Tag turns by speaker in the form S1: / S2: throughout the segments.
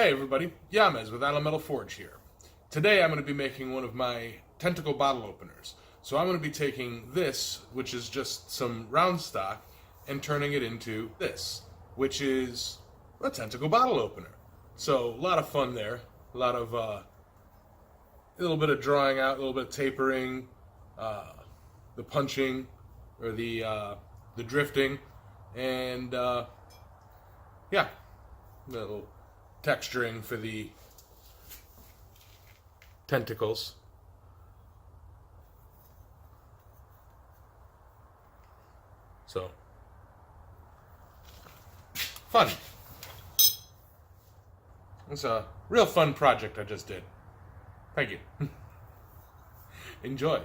S1: Hey everybody, Yamez with Metal Forge here. Today I'm going to be making one of my Tentacle bottle openers. So I'm going to be taking this, which is just some round stock, and turning it into this, which is a Tentacle bottle opener. So a lot of fun there, a lot of a little bit of drawing out, a little bit of tapering, the punching, or the drifting, and yeah, a little texturing for the tentacles. So, fun. It's a real fun project I just did. Thank you. Enjoy.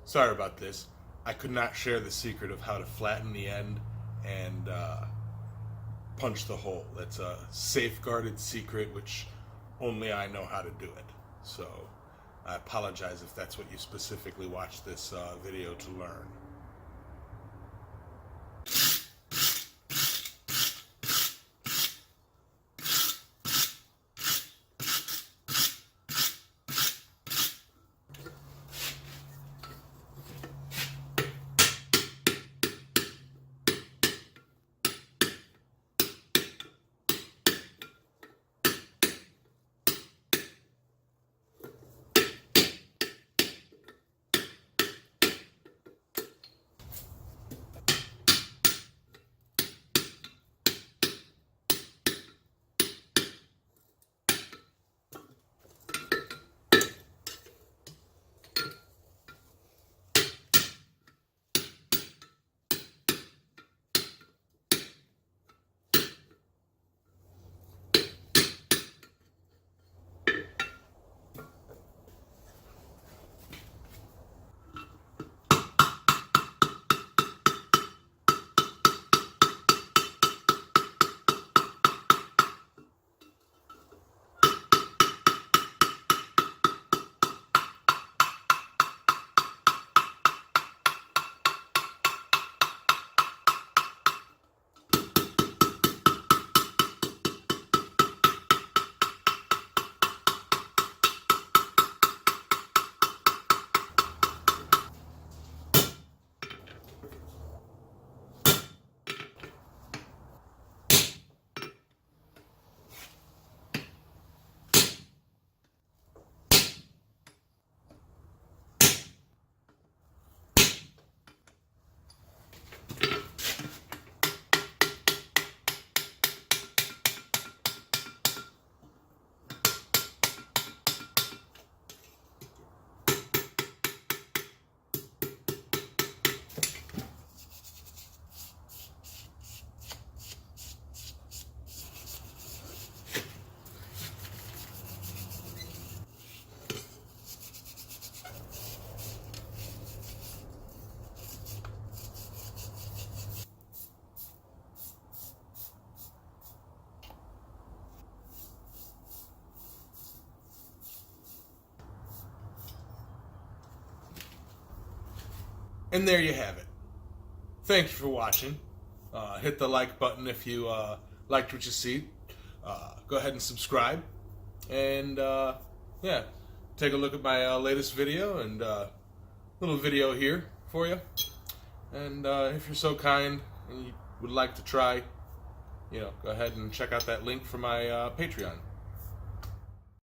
S1: sorry about this. I could not share the secret of how to flatten the end and punch the hole. That's a safeguarded secret which only I know how to do it. So I apologize if that's what you specifically watched this video to learn. And there you have it. Thank you for watching. Hit the like button if you liked what you see. Go ahead and subscribe. And yeah, take a look at my latest video and little video here for you. And if you're so kind and you would like to try, go ahead and check out that link for my Patreon.